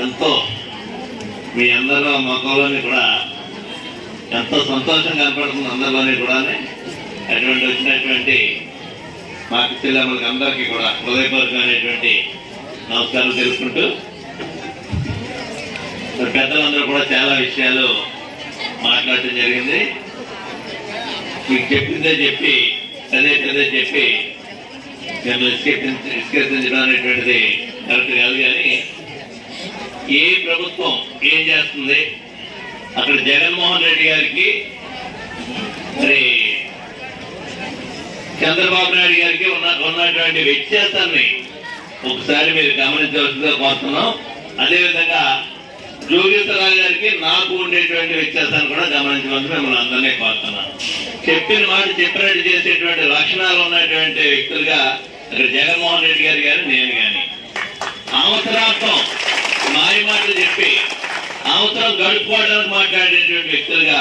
ఎంతో మీ అందరూ మొక్కలోని కూడా ఎంతో సంతోషం కనపడుతుంది అందరిలోని కూడా. అటువంటి వచ్చినటువంటి మా పిల్లలకి అందరికీ కూడా హృదయపూర్వకమైనటువంటి నమస్కారం తెలుసుకుంటూ, పెద్దలందరూ కూడా చాలా విషయాలు మాట్లాడటం జరిగింది. మీకు చెప్పిందే చెప్పి అదే చెప్పి నేను విస్కరించడం అనేటువంటిది కరెక్ట్ కాదు. కానీ ఏ ప్రభుత్వం ఏం చేస్తుంది, అక్కడ జగన్మోహన్ రెడ్డి గారికి మరి చంద్రబాబు నాయుడు గారికి ఉన్నటువంటి వ్యత్యాసాన్ని ఒకసారి మీరు గమనించవలసిందిగా కోరుతున్నాం. అదేవిధంగా జోగేశ్వరరావు గారికి నాకు ఉండేటువంటి వ్యత్యాసాన్ని కూడా గమనించవలసి మిమ్మల్ని అందరినీ కోరుతున్నాను. చెప్పిన మాట చెప్పినట్టు చేసేటువంటి లక్షణాలు ఉన్నటువంటి వ్యక్తులుగా అక్కడ జగన్మోహన్ రెడ్డి గారు కానీ నేను కానీ, అవసరార్థం మాయ మాటలు చెప్పి అవసరం గడుపుకోవడానికి మాట్లాడేటువంటి వ్యక్తులుగా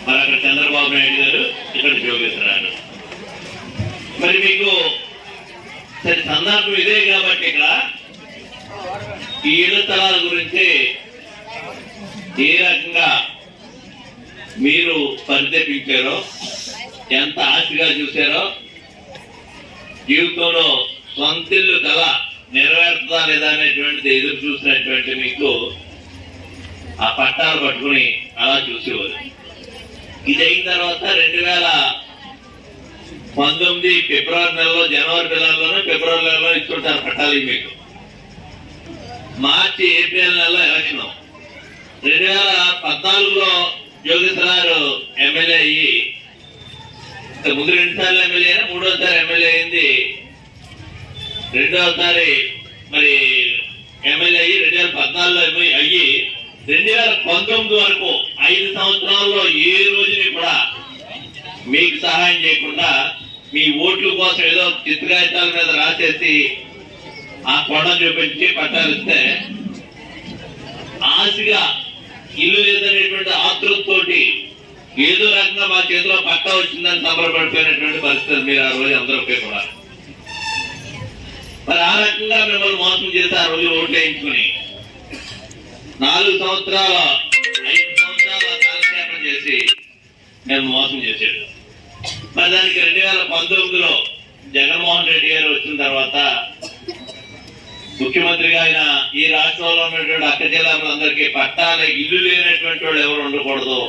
మరి అక్కడ చంద్రబాబు నాయుడు గారు, ఇక్కడ జోగేశ్వరరావు. మరి మీకు సరే సందర్భం ఇదే కాబట్టి ఇక్కడ ఈ ఇళ్ల స్థలాల గురించి ఏ రకంగా మీరు పరితపించారో, ఎంత ఆశగా చూశారో, జీవితంలో సొంతిల్లు కళ నెరవేరుతుందా లేదా అనేటువంటిది ఎదురు చూసినటువంటి మీకు ఆ పట్టాలు పట్టుకుని అలా చూసేవారు. ఇది అయిన తర్వాత 2019 ఫిబ్రవరి నెలలో, జనవరి నెలలోనూ ఫిబ్రవరి నెలలో ఇస్తుంటారు పట్టాలు మీకు. మార్చి ఏప్రిల్ నెలలో ఎలక్షన్. 2014లో జోగేశ్వరరావు ఎమ్మెల్యే అయ్యి, ముందు 2 సార్లు ఎమ్మెల్యే అయినా, 3వసారి ఎమ్మెల్యే అయింది. 2వసారి మరి ఎమ్మెల్యే అయ్యి 2014లో అయ్యి 2019 వరకు 5 సంవత్సరాల్లో ఏ రోజుని కూడా మీకు సహాయం చేయకుండా మీ ఓట్ల కోసం ఏదో చిత్రకాగితాల మీద రాసేసి ఆ కొండ చూపించి పట్టాలిస్తే ఆశగా ఇల్లు లేదనేటువంటి ఆతృతతోటి ఏదో రకంగా మా చేతిలో పట్టా వచ్చిందని సంబరపడిపోయినటువంటి పరిస్థితి మీరు ఆ రోజు అందరూ కూడా. మరి ఆ రకంగా మిమ్మల్ని మోసం చేసి ఆ రోజు ఓట్లు వేయించుకుని 5 సంవత్సరాల కాలక్షేపం చేసి మేము మోసం చేసాడు. మరి దానికి 2019లో జగన్మోహన్ రెడ్డి గారు వచ్చిన తర్వాత ముఖ్యమంత్రిగా ఆయన ఈ రాష్ట్రంలో ఉన్నటువంటి అక్క జిల్లాలందరికీ పట్టాల ఇల్లు లేనటువంటి వాళ్ళు ఎవరు ఉండకూడదు,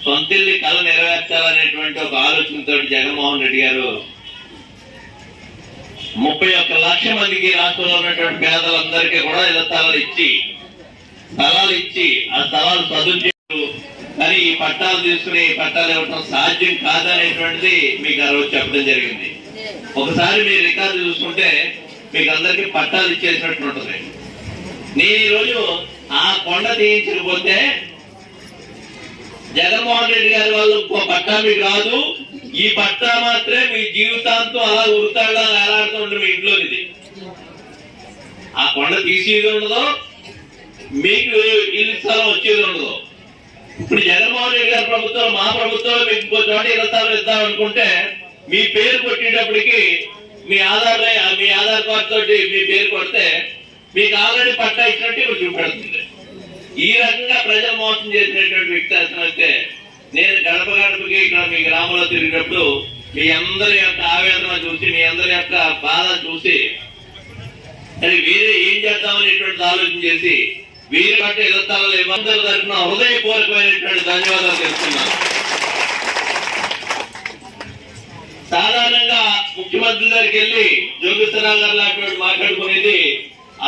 సొంతిల్లి కళ నెరవేర్చాలనేటువంటి ఒక ఆలోచనతో జగన్మోహన్ రెడ్డి గారు 31 లక్షల మందికి రాష్ట్రంలో ఉన్నటువంటి పేదలందరికీ కూడా ఇళ్ల స్థలాలు ఇచ్చి ఆ స్థలాలు సదుపాయాలు. కానీ ఈ పట్టాలు తీసుకుని పట్టాలు ఇవ్వటం సాధ్యం కాదనేటువంటిది మీకు ఆ రోజు చెప్పడం జరిగింది. ఒకసారి మీ రికార్డు చూసుకుంటే మీకు అందరికీ పట్టాలు ఇచ్చేసినట్టు ఉంటుంది. నేను ఈరోజు ఆ కొండ తీయించకపోతే జగన్మోహన్ రెడ్డి గారి వాళ్ళు ఇంకో పట్టా మీకు రాదు, ఈ పట్టా మాత్రమే మీ జీవితాంతం అలా ఉరుతాడా ఎలాడుతూ ఉంటుంది మీ ఇంట్లో. ఇది ఆ కొండ తీసేది ఉండదు, మీకు ఇల్లు స్థలం వచ్చేది ఉండదు. ఇప్పుడు జగన్మోహన్ రెడ్డి గారి ప్రభుత్వం, మా ప్రభుత్వంలో మీకు ఇంకో చోట ఇళ్ల స్థలం ఇద్దాం అనుకుంటే మీ పేరు కొట్టేటప్పటికి మీ ఆధార్ కార్డు తోటి మీ పేరు కొడితే మీకు ఆల్రెడీ పట్టా ఇచ్చినట్టు ఇప్పుడు చూపెడుతుంది. ఈ రకంగా ప్రజలు మోసం చేసినటువంటి వ్యక్తి అయితే నేను గడపకి ఇక్కడ మీ గ్రామంలో తిరిగినప్పుడు మీ అందరి యొక్క ఆవేదన చూసి, మీ అందరి యొక్క బాధ చూసి అది వేరే ఏం చేద్దామనేటువంటి ఆలోచన చేసి వీరి పట్ల ఇళ్ల స్థలాలు ఇవ్వందరూ తరఫున హృదయపూర్వకమైనటువంటి ధన్యవాదాలు తెలుస్తున్నాను. సాధారణంగా ముఖ్యమంత్రి దగ్గరికి వెళ్ళి జోగేశ్వరరావు గారు లాంటి మాట్లాడుకునేది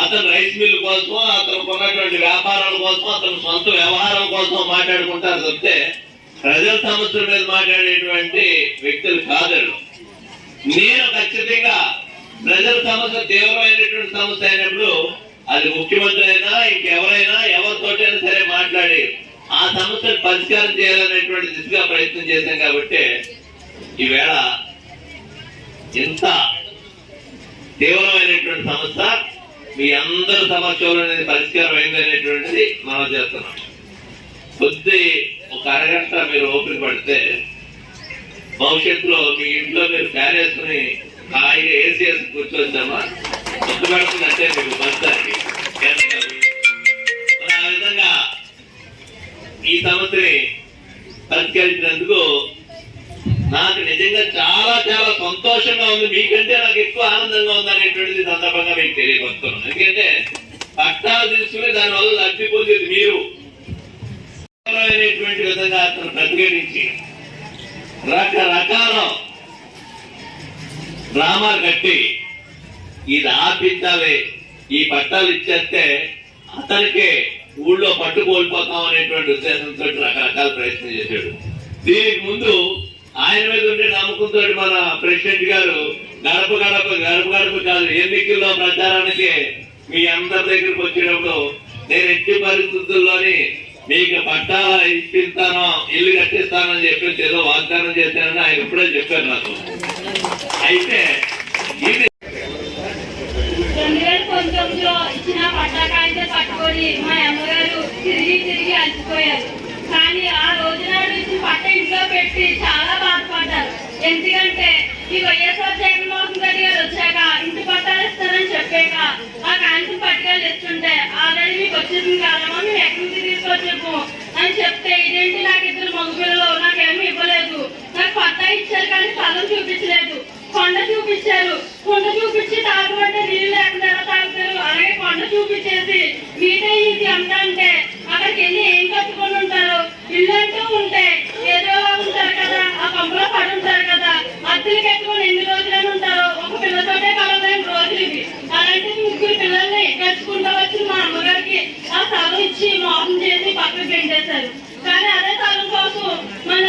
అతను రైస్ మిల్ కోసం, అతను కొన్నటువంటి వ్యాపారాల కోసం, అతను సొంత వ్యవహారం కోసం మాట్లాడుకుంటారు తప్పితే ప్రజల సమస్యల మీద మాట్లాడేటువంటి వ్యక్తులు కాదు. నేను ఖచ్చితంగా ప్రజల సమస్య తీవ్రమైనటువంటి సమస్య అయినప్పుడు అది ముఖ్యమంత్రి అయినా ఇంకెవరైనా ఎవరితోటైనా సరే మాట్లాడి ఆ సమస్యను పరిష్కారం చేయాలనేటువంటి దిశగా ప్రయత్నం చేశాం. కాబట్టి ఈవేళ ఎంత తీవ్రమైనటువంటి సమస్య మీ అందరి సమస్యలు అనేది పరిష్కారం అయింది అనేటువంటిది మనం చేస్తున్నాం. కొద్ది ఒక అరగంట మీరు ఓపిక పడితే భవిష్యత్తులో మీ ఇంట్లో మీరు ఫ్యాన్ వేసుకుని హాయిగా ఏసీ వేసి కూర్చొచ్చామా గుర్తు పెడుతున్నట్టే మీకు బస్తానికి సమస్యని పరిష్కరించినందుకు నాకు నిజంగా చాలా చాలా సంతోషంగా ఉంది. మీకంటే నాకు ఎక్కువ ఆనందంగా ఉంది అనేటువంటిది సందర్భంగా మీకు తెలియపరుస్తున్నాను. ఎందుకంటే పట్టాలు తీసుకుని దానివల్ల లబ్ధి పొందేది మీరు అనేటువంటి విధంగా అతను ప్రతిఘటించి రకరకాల డ్రామాలు కట్టి ఇది ఆపించాలి, ఈ పట్టాలు ఇచ్చేస్తే అతనికే ఊళ్ళో పట్టు కోల్పోతాం అనేటువంటి ఉద్దేశంతో రకరకాల ప్రయత్నం చేశాడు. దీనికి ముందు ఆయన మీద ఉండే నమ్మకంతో మన ప్రెసిడెంట్ గారు గడప గడప గడప గడప కాదు ఎన్నికల్లో ప్రచారానికి మీ అందరి దగ్గరికి వచ్చేటప్పుడు నేను ఎట్టి పరిస్థితుల్లోని మీకు పట్టాల ఇప్పిస్తాను, ఇల్లు కట్టిస్తానని చెప్పేసి ఏదో వాగ్దానం చేశానని ఆయన ఇప్పుడే చెప్పారు నాకు. అయితే ఇది 2019లో ఇచ్చిన పట్టాకాయతే పట్టుకొని మా అమ్మగారు తిరిగి అలసిపోయారు. కానీ ఆ రోజు నాడు ఇచ్చిన పట్ట ఇంట్లో పెట్టి చాలా బాధపడ్డారు. ఎందుకంటే ఈ వైఎస్ఆర్ జగన్మోహన్ రెడ్డి గారు వచ్చాక ఇంటి పట్టాలు ఇస్తారని చెప్పాక ఆ కాంతి పట్టుకెళ్ళి ఇస్తుంటే ఆల్రెడీ మీకు వచ్చేసింది కాదమ్మా, మేము ఎక్కడి నుంచి తీసుకొచ్చాము అని చెప్తే ఇదేంటి నాకు 2 మగపిల్లలు నాకేమీ ఇవ్వలేదు, నాకు పట్టా ఇచ్చారు కానీ స్థలం చూపించలేదు, కొండ చూపించారు, కొండ చూపించి తాగుబట్టే నీళ్ళు లేకుండా ఎలా తాగుతారు, అలాగే కొండ చూపించేసి మీదే ఇది అంతా అంటే అక్కడికి వెళ్ళి ఏం కట్టుకొని ఉంటారు, ఇల్లు అంటూ ఉంటే ఏదో ఉంటారు కదా, ఆ పంపులో పడి ఉంటారు కదా, అద్దెలు కట్టుకొని ఎన్ని రోజులని ఉంటారో, ఒక పిల్లతోటే కలవలేని రోజులు ఇవి. అలాంటి 3 పిల్లల్ని కట్టుకుంటూ వచ్చి మా అమ్మగారికి ఆ స్థలం ఇచ్చి మోసం చేసి పక్కకు పెట్టేశారు. కానీ అదే స్థలం కోసం మన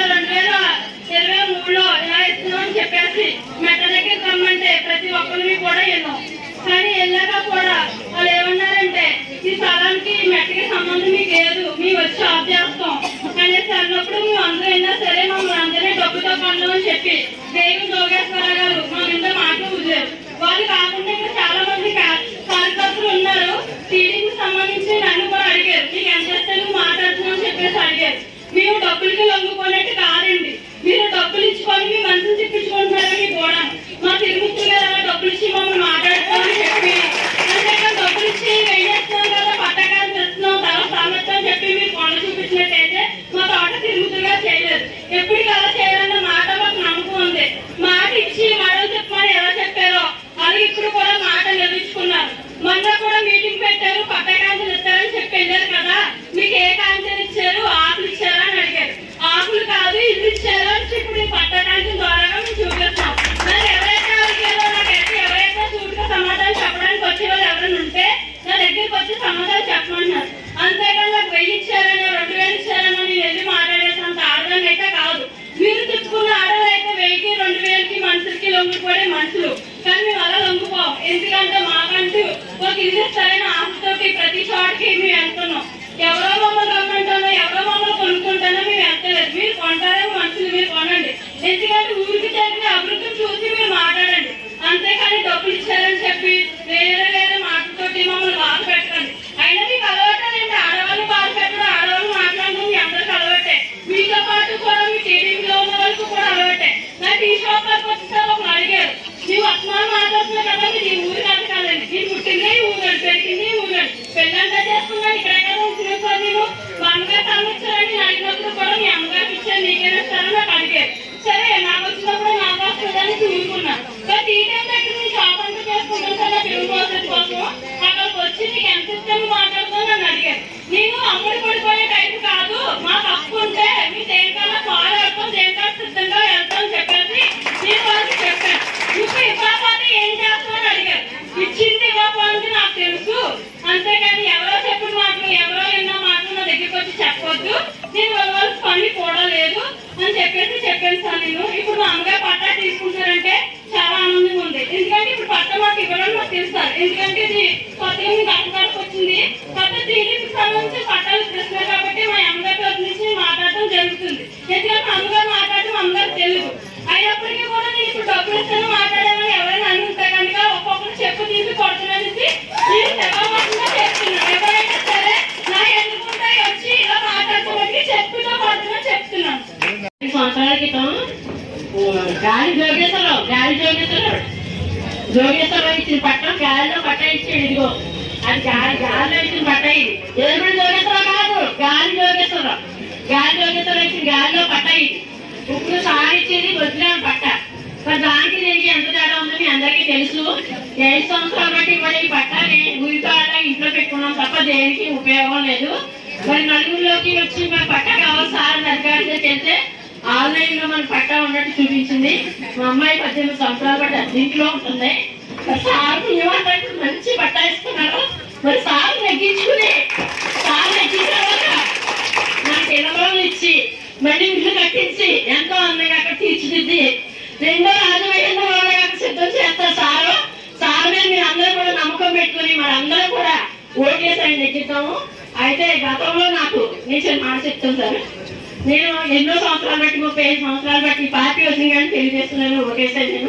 2023లో ఇలా ఇస్తున్నామని చెప్పేసి మెట్ట దగ్గర రమ్మంటే ప్రతి ఒక్కరిని కూడా వెళ్ళాం. కానీ వెళ్ళాక కూడా వాళ్ళు ఏమన్నారంటే ఈ స్థలానికి మెట్టకి సంబంధం మీకు లేదు, మేము వచ్చి ఆఫ్ చేస్తాం అనేసి అన్నప్పుడు మేము అందరూ అయినా సరే మమ్మల్ని అందరినీ డబ్బుతో కొనమని చెప్పి దేవుని జోగేశ్వరరావు గారు మా మీద మాటలు వదిలేరు. వాళ్ళు కాకుండా ఇంకా చాలా మంది కార్యకర్తలు ఉన్నారు. టీడీపీకి సంబంధించి నన్ను కూడా అడిగారు, మీకు ఎంత చేస్తే నువ్వు మాట్లాడుతున్నావు అని చెప్పేసి అడిగారు. మేము డబ్బులకి లొంగుకున్నట్టు కాదండి, మీరు డబ్బులు ఇచ్చుకొని మీ మనసులు తిప్పించుకుంటున్నారని కూడా మా తిరుమూర్తి గారు అలా డబ్బులు ఇచ్చి మమ్మల్ని మాట్లాడుతామని చెప్పి అంతేకాదు డబ్బులు ఇచ్చి వేయేస్తున్నాం కదా పట్టకాలు తెస్తున్నాం తల సామర్థ్యం అని చెప్పి మీరు కొండ చూపించినట్టయితే మా తోట తిరుమూర్తి గారు చేయలేదు. ఎప్పటికీ అలా చేయాలన్న మాట మాకు నమ్మకం ఉంది. మాట ఇచ్చి మడలు చెప్పమని ఎలా చెప్పారో అది ఇప్పుడు కూడా మాట నిలబించుకున్నారు. మొన్న కూడా మీటింగ్ పెట్టారు, పట్టకాంతలు ఇస్తారని చెప్పి వెళ్ళారు కదా, మీకు ఏ కాంచెలు ఇచ్చారు, ఆకులు ఇచ్చారా అని అడిగారు. ఆకులు కాదు ఇల్లు ఇచ్చారు అని ఇప్పుడు పట్టకాంచెల ద్వారా మేము చూపిస్తాం. నాకు ఎవరైతే అడిగారో నాకైతే ఎవరైతే సూటిగా సమాధానం చెప్పడానికి వచ్చే వాళ్ళు ఎవరైనా ఉంటే నా దగ్గరికి వచ్చి సమాధానం చెప్పమంటున్నారు. అంతేకాదు నాకు 1000 ఇచ్చారని 2000 ఇచ్చారని నేను వెళ్ళి మాట్లాడేసినంత ఆడదాన్ని అయితే కాదు. మీరు చెప్పుకున్న ఆడవాళ్ళు అయితే 1000కి 2000కి మనుషులకి లొంగిపోయే మనుషులు. కానీ మేము అలా లొంగిపోం. ఎందుకంటే మాకంటూ ఒక ఇల్లు ఇస్తారని ఆశతోటి ప్రతి చోటకి మేము వెళ్తున్నాం. ఎవరో మమ్మల్ని రమ్మంటానో ఎవరో మమ్మల్ని కొనుక్కుంటానో మేము వెళ్తలేదు. మీరు కొంటారేమో మనుషులు మీరు కొనండి. ఎందుకంటే ఊరికి జరిగిన అభివృద్ధిని చూసి మీరు మాట్లాడండి. అంతేకాని డబ్బులు ఇచ్చారని చెప్పి వేరే మాటలతోటి మమ్మల్ని బాధ పెట్టండి. అయినా మీకు అలవాటేనండి, ఆడవాళ్ళు బాధ పెట్టడం, ఆడవాళ్ళు మాట్లాడడం మీ అందరికి అలవాటే. మీతో పాటు కూడా మీ టీడీపీలో ఉన్న వాళ్ళకి కూడా అలవాటే. నాకు ఈ షాప్ వరకు వచ్చేసారి ఒకరు అడిగారు, నీవు అస్మాన్ మాట్లాడుతున్నావు కదా, మీరు ఈ ఊరు కాదు కదండి, నేను పుట్టిందే ఈ ఊరు, పెరిగింది ఈ ఊరు, పెళ్ళంతా చేసుకున్నాను ఇక్కడే కదా ఉంటున్నాను సార్, నేను మా అమ్మగారు తమ్మిచ్చారని అడిగినప్పుడు కూడా మీ అమ్మగారికి ఇచ్చారు నీకేనా ఇస్తారని నాకు అడిగారు. సరే నాకు వచ్చినప్పుడు నాకు వస్తుందని చూసుకున్నాను. బట్ ఈ టైం దగ్గర నేను షాప్ అంతా చేసుకుంటాను సార్ నా పిల్లల భవిష్యత్తు కోసం, అక్కడికి వచ్చి నీకు ఎంత ఇస్తాను మాట్లాడుతాను నన్ను అడిగారు. నేను అమ్ముడు పడిపోయే టైపు కాదు, మాకు హక్కు ఉంటే మీ దేనికన్నా పాలు ఆడతాం, దేనికన్నా సిద్ధంగా వెళ్తాం చెప్పేసి నేను వాళ్ళకి చెప్పాను. ఇప్పుడు ఇవ్వకపోతే ఏం చేస్తామని అడిగారు. ఇచ్చింది ఇవ్వకపోతే నాకు తెలుసు, అంతేకాని ఎవరో చెప్పిన మాటలు ఎవరో ఎన్నో మాటలు నా దగ్గరికి వచ్చి చెప్పొద్దు, నేను వాళ్ళకి పని కూడా లేదు అని చెప్పేసి చెప్పాను సార్. నేను ఇప్పుడు మా అమ్మగారు పట్టా తీసుకుంటారంటే చాలా ఆనందంగా ఉంది. ఎందుకంటే ఇప్పుడు పట్టా మాకు ఇవ్వడం మాకు తెలుస్తారు. ఎందుకంటే ఇది కొత్తగా మీ గడప వచ్చింది, కొత్త టీడీపీకి సంబంధించి పట్టాలు ఇస్తున్నారు కాబట్టి మా అమ్మగారి తరఫు నుంచి మాట్లాడటం జరుగుతుంది. ఎందుకంటే మా అమ్మగారు మాట్లాడటం మా అమ్మగారు తెలుగు అయినప్పటికీ కూడా నేను ఇప్పుడు డబ్బులు ఇస్తాను మాట్లాడామని ఎవరైనా అనుకుంటే కనుక ఒక్కొక్కరు చెప్పు తీసి కొడుతున్నది నేను చెప్పకుండా చెప్తున్నాను. ఎవరైనా సరే నా ఎదుర్కొంటే వచ్చి ఇలా మాట్లాడుతున్నది చెప్పుతో కొడుతున్నా చెప్తున్నాను. సంవత్సరాల క్రితం గాలి జోగేశ్వరరావు ఇచ్చిన పట్టం గాలిలో పట్ట ఇచ్చాడు. ఇదిగో అది గాలిలో ఇచ్చిన పట్ట. ఇది ఎదురు జోగేశ్వరరావు కాదు, గాలి జోగేశ్వరరావు. గాలి రోజుతో వచ్చిన గాలిలో పట్ట ఇది. ఇప్పుడు సారిచ్చేది వదిలేని పట్ట. మరి దానికి దీనికి ఎంత తేడా ఉందో మీ అందరికీ తెలుసు. 5 సంవత్సరాలు బట్టి కూడా ఈ పట్టాన్ని గురిపాట ఇంట్లో పెట్టుకున్నాం తప్ప దేనికి ఉపయోగం లేదు. మరి నలుగురిలోకి వచ్చి మరి పట్ట కావాలి సార్ అని అధికారులు వెళ్తే ఆన్లైన్ లో మన పట్టా ఉన్నట్టు చూపించింది. మా అమ్మాయి 18 సంవత్సరాలు బట్టి దీంట్లో ఉంటుంది. మరి సార్ ఏమంటారు, మంచి పట్టా ఇస్తున్నారు. మరి సార్ నెగ్గించుకుని నాకు ఇళ్ళలో ఇచ్చి మళ్ళీ ఇల్లు కట్టించి ఎంతో అందంగా అక్కడ తీర్చిదిద్ది రెండో రాజవైన వాళ్ళగా సిద్ధం చేస్తారు సారు. సార్ మీద మీరు అందరూ కూడా నమ్మకం పెట్టుకుని మరి అందరూ కూడా ఓటేసారి నెగ్గిస్తాము. అయితే గతంలో నాకు నేను మాట చెప్తాను సార్, నేను ఎన్నో సంవత్సరాలు బట్టి 35 సంవత్సరాలు బట్టి పార్టీ వచ్చింది కానీ తెలియజేస్తున్నాను ఓటేసారి నేను.